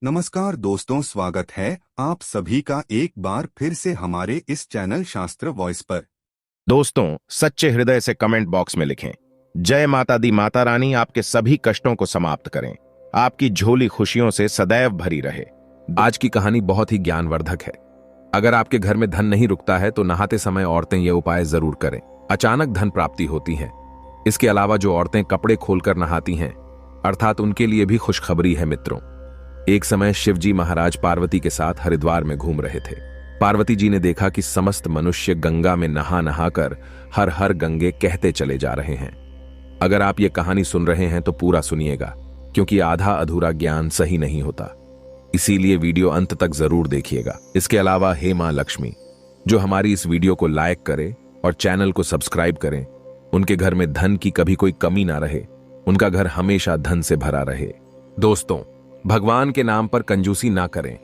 नमस्कार दोस्तों, स्वागत है आप सभी का एक बार फिर से हमारे इस चैनल शास्त्र वॉइस पर। दोस्तों, सच्चे हृदय से कमेंट बॉक्स में लिखें, जय माता दी माता रानी आपके सभी कष्टों को समाप्त करें, आपकी झोली खुशियों से सदैव भरी रहे। आज की कहानी बहुत ही ज्ञानवर्धक है। अगर आपके घर में धन नहीं रुकता है तो नहाते समय औरतें ये उपाय जरूर करें, अचानक धन प्राप्ति होती है। इसके अलावा जो औरतें कपड़े खोलकर नहाती हैं, अर्थात उनके लिए भी खुशखबरी है मित्रों। एक समय शिवजी महाराज पार्वती के साथ हरिद्वार में घूम रहे थे। पार्वती जी ने देखा कि समस्त मनुष्य गंगा में नहा नहाकर हर हर गंगे कहते चले जा रहे हैं। अगर आप ये कहानी सुन रहे हैं तो पूरा सुनिएगा, क्योंकि आधा अधूरा ज्ञान सही नहीं होता। इसीलिए वीडियो अंत तक जरूर देखिएगा। इसके अलावा हे मां लक्ष्मी, जो हमारी इस वीडियो को लाइक करें और चैनल को सब्सक्राइब करें, उनके घर में धन की कभी कोई कमी ना रहे, उनका घर हमेशा धन से भरा रहे। दोस्तों, भगवान के नाम पर कंजूसी ना करें।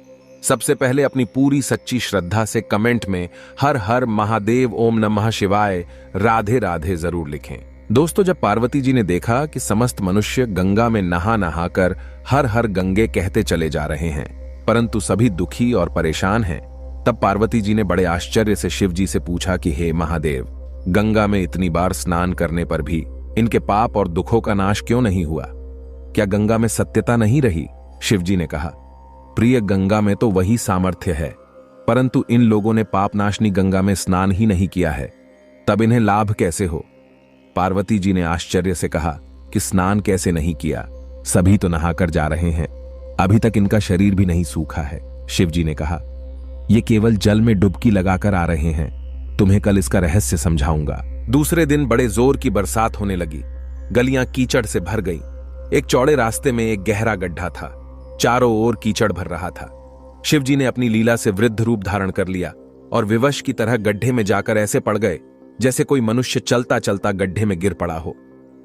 सबसे पहले अपनी पूरी सच्ची श्रद्धा से कमेंट में हर हर महादेव, ओम नमः शिवाय, राधे राधे जरूर लिखें। दोस्तों, जब पार्वती जी ने देखा कि समस्त मनुष्य गंगा में नहा नहाकर हर हर गंगे कहते चले जा रहे हैं, परंतु सभी दुखी और परेशान हैं, तब पार्वती जी ने बड़े आश्चर्य से शिव जी से पूछा कि हे महादेव, गंगा में इतनी बार स्नान करने पर भी इनके पाप और दुखों का नाश क्यों नहीं हुआ? क्या गंगा में सत्यता नहीं रही? शिवजी ने कहा, प्रिय, गंगा में तो वही सामर्थ्य है, परंतु इन लोगों ने पापनाशनी गंगा में स्नान ही नहीं किया है, तब इन्हें लाभ कैसे हो? पार्वती जी ने आश्चर्य से कहा कि स्नान कैसे नहीं किया, सभी तो नहाकर जा रहे हैं, अभी तक इनका शरीर भी नहीं सूखा है। शिवजी ने कहा, ये केवल जल में डुबकी लगाकर आ रहे हैं, तुम्हें कल इसका रहस्य समझाऊंगा। दूसरे दिन बड़े जोर की बरसात होने लगी, गलियां कीचड़ से भर गई। एक चौड़े रास्ते में एक गहरा गड्ढा था, चारों ओर कीचड़ भर रहा था। शिवजी ने अपनी लीला से वृद्ध रूप धारण कर लिया और विवश की तरह गड्ढे में जाकर ऐसे पड़ गए जैसे कोई मनुष्य चलता चलता गड्ढे में गिर पड़ा हो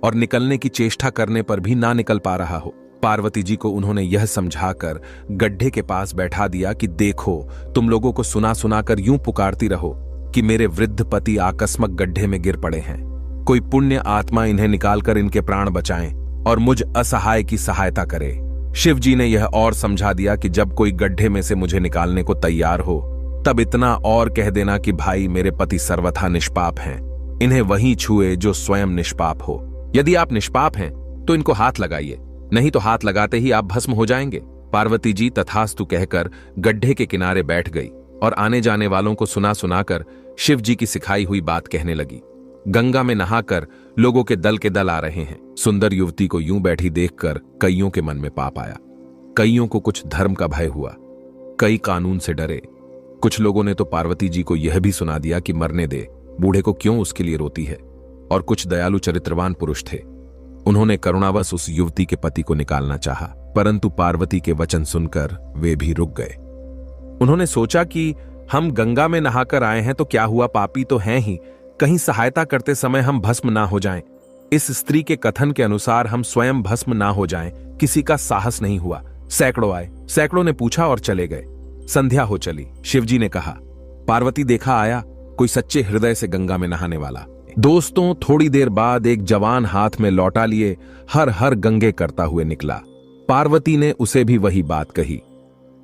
और निकलने की चेष्टा करने पर भी ना निकल पा रहा हो। पार्वती जी को उन्होंने यह समझाकर गड्ढे के पास बैठा दिया कि देखो, तुम लोगों को सुना सुनाकर यूं पुकारती रहो कि मेरे वृद्ध पति आकस्मक गड्ढे में गिर पड़े हैं, कोई पुण्य आत्मा इन्हें निकालकर इनके प्राण बचाएं और मुझ असहाय की सहायता करे। शिव जी ने यह और समझा दिया कि जब कोई गड्ढे में से मुझे निकालने को तैयार हो, तब इतना और कह देना कि भाई, मेरे पति सर्वथा निष्पाप हैं, इन्हें वही छुए जो स्वयं निष्पाप हो। यदि आप निष्पाप हैं तो इनको हाथ लगाइए, नहीं तो हाथ लगाते ही आप भस्म हो जाएंगे। पार्वती जी तथास्तु कहकर गड्ढे के किनारे बैठ गई और आने जाने वालों को सुना सुनाकर शिव जी की सिखाई हुई बात कहने लगी। गंगा में नहाकर लोगों के दल आ रहे हैं। सुंदर युवती को यूं बैठी देखकर कईयों के मन में पाप आया। कईयों को कुछ धर्म का भय हुआ, कई कानून से डरे। कुछ लोगों ने तो पार्वती जी को यह भी सुना दिया कि मरने दे, बूढ़े को क्यों उसके लिए रोती है। और कुछ दयालु चरित्रवान पुरुष थे, उन्होंने करुणावश उस युवती के पति को निकालना चाहा, परंतु पार्वती के वचन सुनकर वे भी रुक गए। उन्होंने सोचा कि हम गंगा में नहाकर आए हैं तो क्या हुआ, पापी तो हैं ही, कहीं सहायता करते समय हम भस्म ना हो जाएं। इस स्त्री के कथन के अनुसार हम स्वयं भस्म ना हो जाएं। किसी का साहस नहीं हुआ। सैकड़ों आए, सैकड़ों ने पूछा और चले गए। संध्या हो चली। शिवजी ने कहा, पार्वती, देखा आया कोई सच्चे हृदय से गंगा में नहाने वाला। दोस्तों, थोड़ी देर बाद एक जवान हाथ में लौटा लिए हर हर गंगे करता हुए निकला। पार्वती ने उसे भी वही बात कही।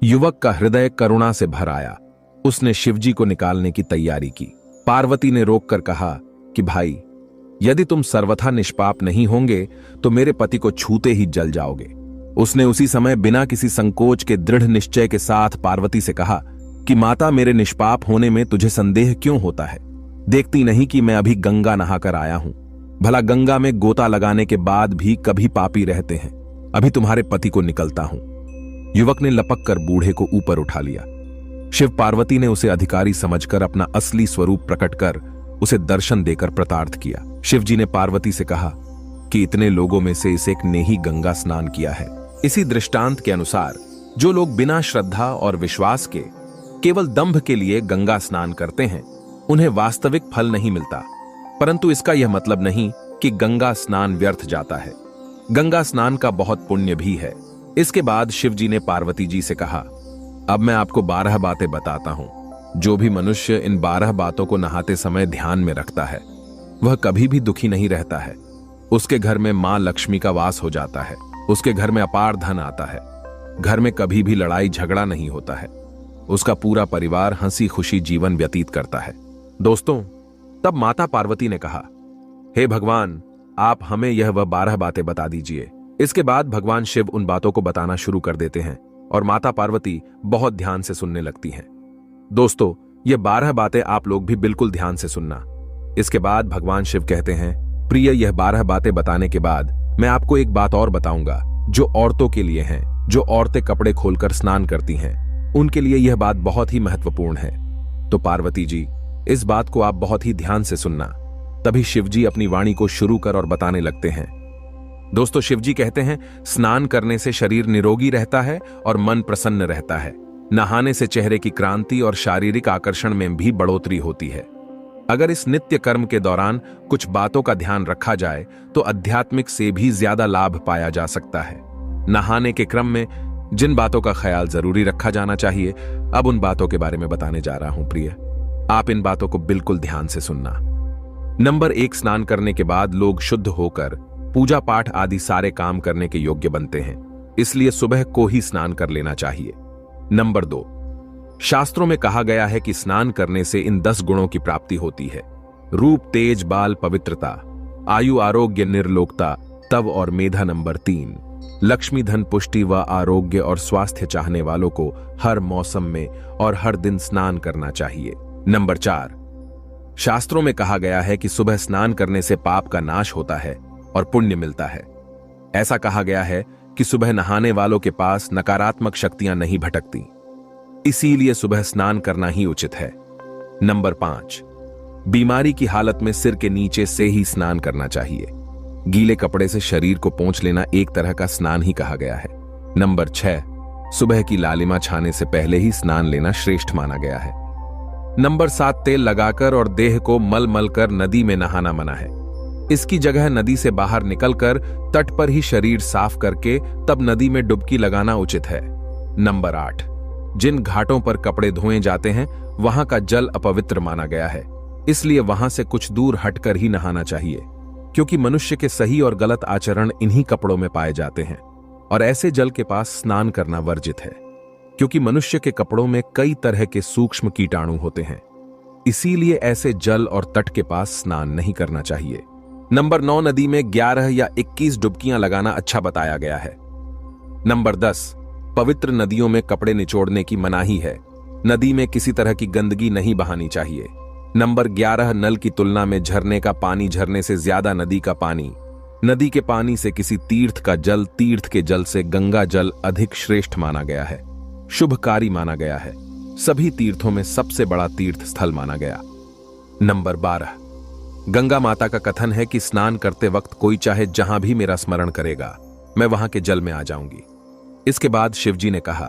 युवक का हृदय करुणा से भर आया। उसने शिवजी को निकालने की तैयारी की। पार्वती ने रोककर कहा कि भाई, यदि तुम सर्वथा निष्पाप नहीं होंगे तो मेरे पति को छूते ही जल जाओगे। उसने उसी समय बिना किसी संकोच के दृढ़ निश्चय के साथ पार्वती से कहा कि माता, मेरे निष्पाप होने में तुझे संदेह क्यों होता है? देखती नहीं कि मैं अभी गंगा नहाकर आया हूं। भला गंगा में गोता लगाने के बाद भी कभी पापी रहते हैं। अभी तुम्हारे पति को निकलता हूं। युवक ने लपक कर बूढ़े को ऊपर उठा लिया। शिव पार्वती ने उसे अधिकारी समझकर अपना असली स्वरूप प्रकट कर उसे दर्शन देकर प्रतार्थ किया। शिवजी ने पार्वती से कहा कि इतने लोगों में से इस एक ने ही गंगा स्नान किया है। इसी दृष्टांत के अनुसार जो लोग बिना श्रद्धा और विश्वास के केवल दंभ के लिए गंगा स्नान करते हैं, उन्हें वास्तविक फल नहीं मिलता। परंतु इसका यह मतलब नहीं कि गंगा स्नान व्यर्थ जाता है। गंगा स्नान का बहुत पुण्य भी है। इसके बाद शिवजी ने पार्वती जी से कहा, अब मैं आपको 12 बातें बताता हूं। जो भी मनुष्य इन 12 बातों को नहाते समय ध्यान में रखता है, वह कभी भी दुखी नहीं रहता है। उसके घर में मां लक्ष्मी का वास हो जाता है, उसके घर में अपार धन आता है। घर में कभी भी लड़ाई झगड़ा नहीं होता है। उसका पूरा परिवार हंसी खुशी जीवन व्यतीत करता है। दोस्तों, तब माता पार्वती ने कहा, हे भगवान, आप हमें यह वह 12 बातें बता दीजिए। इसके बाद भगवान शिव उन बातों को बताना शुरू कर देते हैं और माता पार्वती बहुत ध्यान से सुनने लगती हैं। दोस्तों, ये 12 बातें आप लोग भी बिल्कुल ध्यान से सुनना। इसके बाद भगवान शिव कहते हैं, प्रिय, यह 12 बातें बताने के बाद मैं आपको एक बात और बताऊंगा जो औरतों के लिए है। जो औरतें कपड़े खोलकर स्नान करती हैं, उनके लिए यह बात बहुत ही महत्वपूर्ण है। तो पार्वती जी, इस बात को आप बहुत ही ध्यान से सुनना। तभी शिवजी अपनी वाणी को शुरू कर और बताने लगते हैं। दोस्तों, शिवजी कहते हैं, स्नान करने से शरीर निरोगी रहता है और मन प्रसन्न रहता है। नहाने से चेहरे की क्रांति और शारीरिक आकर्षण में भी बढ़ोतरी होती है। अगर इस नित्य कर्म के दौरान कुछ बातों का ध्यान रखा जाए तो आध्यात्मिक से भी ज्यादा लाभ पाया जा सकता है। नहाने के क्रम में जिन बातों का ख्याल जरूरी रखा जाना चाहिए, अब उन बातों के बारे में बताने जा रहा हूं प्रिय। आप इन बातों को बिल्कुल ध्यान से सुनना। नंबर 1, स्नान करने के बाद लोग शुद्ध होकर पूजा पाठ आदि सारे काम करने के योग्य बनते हैं, इसलिए सुबह को ही स्नान कर लेना चाहिए। नंबर 2, शास्त्रों में कहा गया है कि स्नान करने से इन 10 गुणों की प्राप्ति होती है। रूप, तेज, बाल, पवित्रता, आयु, आरोग्य, निर्लोकता, तव और मेधा। नंबर 3, लक्ष्मी, धन, पुष्टि व आरोग्य और स्वास्थ्य चाहने वालों को हर मौसम में और हर दिन स्नान करना चाहिए। नंबर 4, शास्त्रों में कहा गया है कि सुबह स्नान करने से पाप का नाश होता है और पुण्य मिलता है। ऐसा कहा गया है कि सुबह नहाने वालों के पास नकारात्मक शक्तियां नहीं भटकती, इसीलिए सुबह स्नान करना ही उचित है। नंबर 5, बीमारी की हालत में सिर के नीचे से ही स्नान करना चाहिए। गीले कपड़े से शरीर को पोंछ लेना एक तरह का स्नान ही कहा गया है। नंबर 6, सुबह की लालिमा छाने से पहले ही स्नान लेना श्रेष्ठ माना गया है। नंबर 7, तेल लगाकर और देह को मल मल कर नदी में नहाना मना है। इसकी जगह नदी से बाहर निकलकर तट पर ही शरीर साफ करके तब नदी में डुबकी लगाना उचित है। नंबर 8, जिन घाटों पर कपड़े धोए जाते हैं वहां का जल अपवित्र माना गया है, इसलिए वहां से कुछ दूर हटकर ही नहाना चाहिए, क्योंकि मनुष्य के सही और गलत आचरण इन्हीं कपड़ों में पाए जाते हैं और ऐसे जल के पास स्नान करना वर्जित है, क्योंकि मनुष्य के कपड़ों में कई तरह के सूक्ष्म कीटाणु होते हैं, इसीलिए ऐसे जल और तट के पास स्नान नहीं करना चाहिए। नंबर 9, नदी में 11 या 21 डुबकियां लगाना अच्छा बताया गया है। नंबर 10, पवित्र नदियों में कपड़े निचोड़ने की मनाही है। नदी में किसी तरह की गंदगी नहीं बहानी चाहिए। नंबर 11, नल की तुलना में झरने का पानी झरने से ज्यादा नदी का पानी, नदी के पानी से किसी तीर्थ का जल, तीर्थ के जल से गंगा जल अधिक श्रेष्ठ माना गया है, शुभकारी माना गया है, सभी तीर्थों में सबसे बड़ा तीर्थ स्थल माना गया। नंबर 12, गंगा माता का कथन है कि स्नान करते वक्त कोई चाहे जहां भी मेरा स्मरण करेगा, मैं वहां के जल में आ जाऊंगी। इसके बाद शिवजी ने कहा,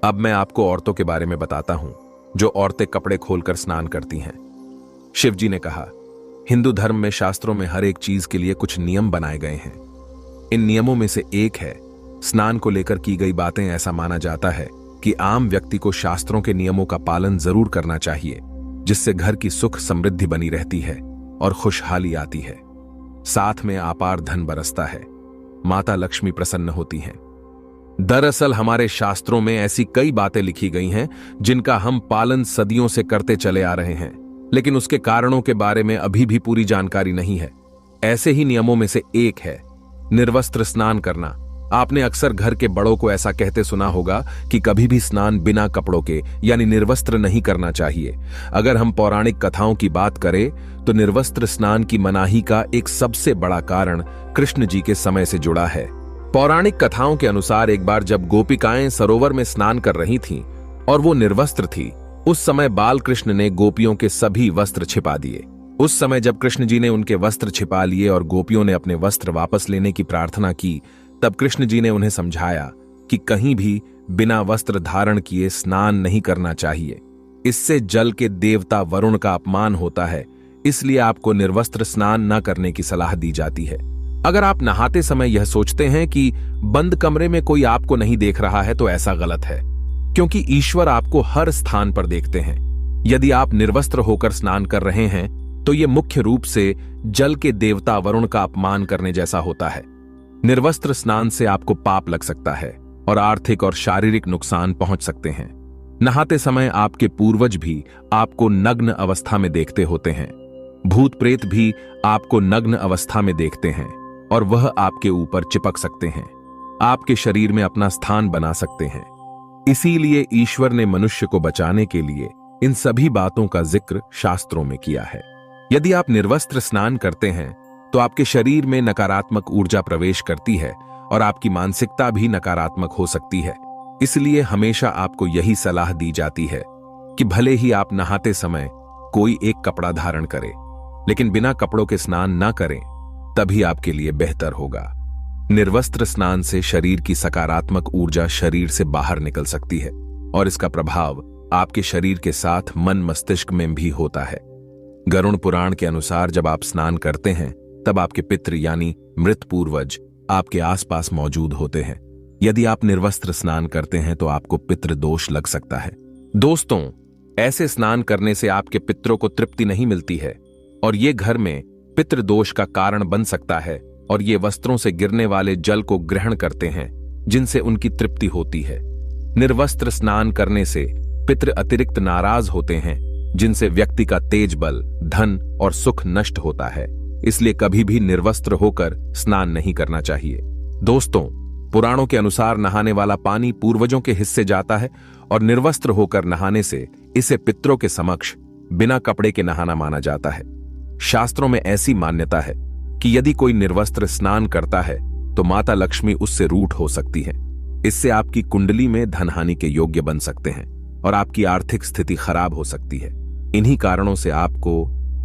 अब मैं आपको औरतों के बारे में बताता हूं जो औरतें कपड़े खोलकर स्नान करती हैं। शिवजी ने कहा, हिंदू धर्म में शास्त्रों में हर एक चीज के लिए कुछ नियम बनाए गए हैं। इन नियमों में से एक है स्नान को लेकर की गई बातें। ऐसा माना जाता है कि आम व्यक्ति को शास्त्रों के नियमों का पालन जरूर करना चाहिए, जिससे घर की सुख समृद्धि बनी रहती है और खुशहाली आती है, साथ में अपार धन बरसता है, माता लक्ष्मी प्रसन्न होती हैं। दरअसल हमारे शास्त्रों में ऐसी कई बातें लिखी गई हैं जिनका हम पालन सदियों से करते चले आ रहे हैं, लेकिन उसके कारणों के बारे में अभी भी पूरी जानकारी नहीं है। ऐसे ही नियमों में से एक है निर्वस्त्र स्नान करना। आपने अक्सर घर के बड़ों को ऐसा कहते सुना होगा कि कभी भी स्नान बिना कपड़ों के यानी निर्वस्त्र नहीं करना चाहिए। अगर हम पौराणिक कथाओं की बात करें तो निर्वस्त्र स्नान की मनाही का एक सबसे बड़ा कारण कृष्ण जी के समय से जुड़ा है। पौराणिक कथाओं के अनुसार एक बार जब गोपिकाएं सरोवर में स्नान कर रही थीं और वो निर्वस्त्र थी, उस समय बाल कृष्ण ने गोपियों के सभी वस्त्र छिपा दिए। उस समय जब कृष्ण जी ने उनके वस्त्र छिपा लिए और गोपियों ने अपने वस्त्र वापस लेने की प्रार्थना की, तब कृष्ण जी ने उन्हें समझाया कि कहीं भी बिना वस्त्र धारण किए स्नान नहीं करना चाहिए। इससे जल के देवता वरुण का अपमान होता है, इसलिए आपको निर्वस्त्र स्नान न करने की सलाह दी जाती है। अगर आप नहाते समय यह सोचते हैं कि बंद कमरे में कोई आपको नहीं देख रहा है तो ऐसा गलत है, क्योंकि ईश्वर आपको हर स्थान पर देखते हैं। यदि आप निर्वस्त्र होकर स्नान कर रहे हैं तो यह मुख्य रूप से जल के देवता वरुण का अपमान करने जैसा होता है। निर्वस्त्र स्नान से आपको पाप लग सकता है और आर्थिक और शारीरिक नुकसान पहुंच सकते हैं। नहाते समय आपके पूर्वज भी आपको नग्न अवस्था में देखते होते हैं। भूत प्रेत भी आपको नग्न अवस्था में देखते हैं और वह आपके ऊपर चिपक सकते हैं, आपके शरीर में अपना स्थान बना सकते हैं। इसीलिए ईश्वर ने मनुष्य को बचाने के लिए इन सभी बातों का जिक्र शास्त्रों में किया है। यदि आप निर्वस्त्र स्नान करते हैं तो आपके शरीर में नकारात्मक ऊर्जा प्रवेश करती है और आपकी मानसिकता भी नकारात्मक हो सकती है। इसलिए हमेशा आपको यही सलाह दी जाती है कि भले ही आप नहाते समय कोई एक कपड़ा धारण करें, लेकिन बिना कपड़ों के स्नान ना करें, तभी आपके लिए बेहतर होगा। निर्वस्त्र स्नान से शरीर की सकारात्मक ऊर्जा शरीर से बाहर निकल सकती है और इसका प्रभाव आपके शरीर के साथ मन मस्तिष्क में भी होता है। गरुड़ पुराण के अनुसार जब आप स्नान करते हैं तब आपके पितृ यानी मृत पूर्वज आपके आसपास मौजूद होते हैं। यदि आप निर्वस्त्र स्नान करते हैं तो आपको पितृ दोष लग सकता है। दोस्तों, ऐसे स्नान करने से आपके पितरों को तृप्ति नहीं मिलती है और ये घर में पितृ दोष का कारण बन सकता है और ये वस्त्रों से गिरने वाले जल को ग्रहण करते हैं जिनसे उनकी तृप्ति होती है। निर्वस्त्र स्नान करने से पितृ अतिरिक्त नाराज होते हैं जिनसे व्यक्ति का तेज बल, धन और सुख नष्ट होता है। इसलिए कभी भी निर्वस्त्र होकर स्नान नहीं करना चाहिए। दोस्तों, पुराणों के अनुसार नहाने वाला पानी पूर्वजों के हिस्से जाता है और निर्वस्त्र होकर नहाने से इसे पितरों के समक्ष बिना कपड़े के नहाना माना जाता है। शास्त्रों में ऐसी मान्यता है कि यदि कोई निर्वस्त्र स्नान करता है तो माता लक्ष्मी उससे रूठ हो सकती है। इससे आपकी कुंडली में धनहानि के योग्य बन सकते हैं और आपकी आर्थिक स्थिति खराब हो सकती है। इन्हीं कारणों से आपको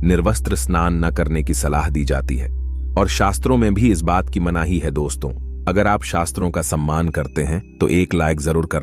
निर्वस्त्र स्नान न करने की सलाह दी जाती है और शास्त्रों में भी इस बात की मनाही है। दोस्तों, अगर आप शास्त्रों का सम्मान करते हैं तो एक लाइक जरूर करना।